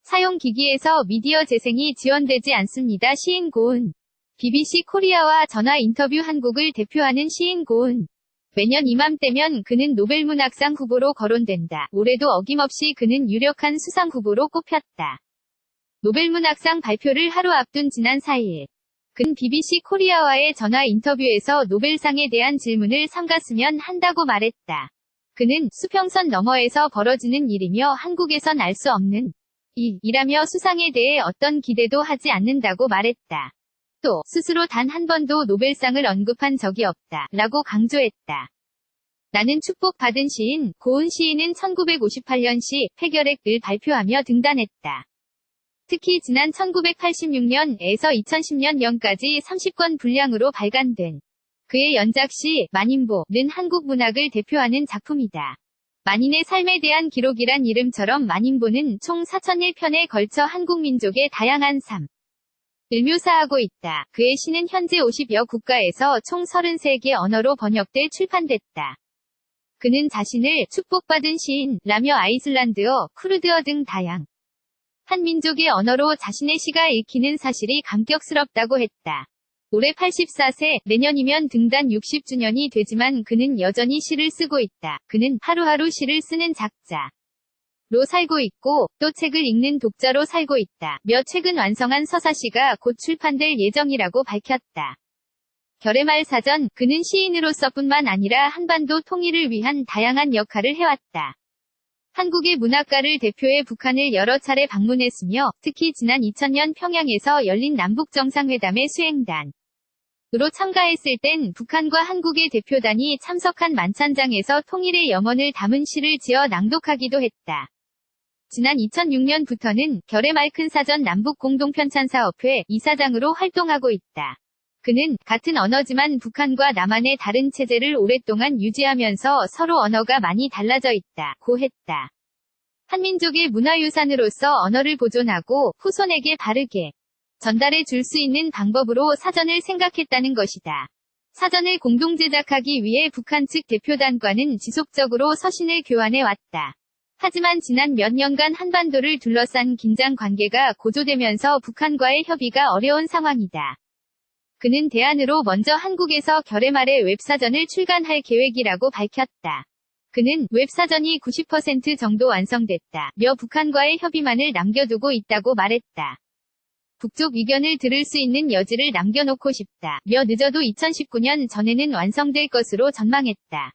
사용기기에서 미디어 재생이 지원되지 않습니다. 시인 고은. BBC 코리아와 전화 인터뷰. 한국을 대표하는 시인 고은. 매년 이맘때면 그는 노벨문학상 후보로 거론된다. 올해도 어김없이 그는 유력한 수상 후보로 꼽혔다. 노벨문학상 발표를 하루 앞둔 지난 4일. 그는 BBC 코리아와의 전화 인터뷰에서 노벨상에 대한 질문을 삼갔으면 한다고 말했다. 그는 수평선 너머에서 벌어지는 일이며 한국에선 알 수 없는 일이라며 수상에 대해 어떤 기대도 하지 않는다고 말했다. 또 스스로 단 한 번도 노벨상을 언급한 적이 없다 라고 강조했다. 나는 축복받은 시인. 고은 시인은 1958년시 폐결핵을 발표하며 등단했다. 특히 지난 1986년에서 2010년까지 30권 분량으로 발간된 그의 연작시 만인보는 한국 문학을 대표하는 작품이다. 만인의 삶에 대한 기록이란 이름처럼 만인보는 총 4001편에 걸쳐 한국 민족의 다양한 삶을 묘사하고 있다. 그의 시는 현재 50여 국가에서 총 33개 언어로 번역돼 출판됐다. 그는 자신을 축복받은 시인라며 아이슬란드어, 쿠르드어 등 다양한 민족의 언어로 자신의 시가 읽히는 사실이 감격스럽다고 했다. 올해 84세, 내년이면 등단 60주년이 되지만 그는 여전히 시를 쓰고 있다. 그는 하루하루 시를 쓰는 작자로 살고 있고 또 책을 읽는 독자로 살고 있다. 며 최근 완성한 서사시가 곧 출판될 예정이라고 밝혔다. 결의말 사전. 그는 시인으로서뿐만 아니라 한반도 통일을 위한 다양한 역할을 해왔다. 한국의 문학가를 대표해 북한을 여러 차례 방문했으며 특히 지난 2000년 평양에서 열린 남북정상회담의 수행단으로 참가했을 땐 북한과 한국의 대표단이 참석한 만찬장에서 통일의 염원을 담은 시를 지어 낭독하기도 했다. 지난 2006년부터는 결의말 큰 사전 남북공동편찬사업회 이사장으로 활동하고 있다. 그는 같은 언어지만 북한과 남한의 다른 체제를 오랫동안 유지하면서 서로 언어가 많이 달라져 있다고 했다. 한민족의 문화유산으로서 언어를 보존하고 후손에게 바르게 전달해 줄 수 있는 방법으로 사전을 생각했다는 것이다. 사전을 공동 제작하기 위해 북한 측 대표단과는 지속적으로 서신을 교환해 왔다. 하지만 지난 몇 년간 한반도를 둘러싼 긴장 관계가 고조되면서 북한과의 협의가 어려운 상황이다. 그는 대안으로 먼저 한국에서 결의말의 웹사전을 출간할 계획이라고 밝혔다. 그는 웹사전이 90% 정도 완성됐다. 며 북한과의 협의만을 남겨두고 있다고 말했다. 북쪽 의견을 들을 수 있는 여지를 남겨놓고 싶다. 며 늦어도 2019년 전에는 완성될 것으로 전망했다.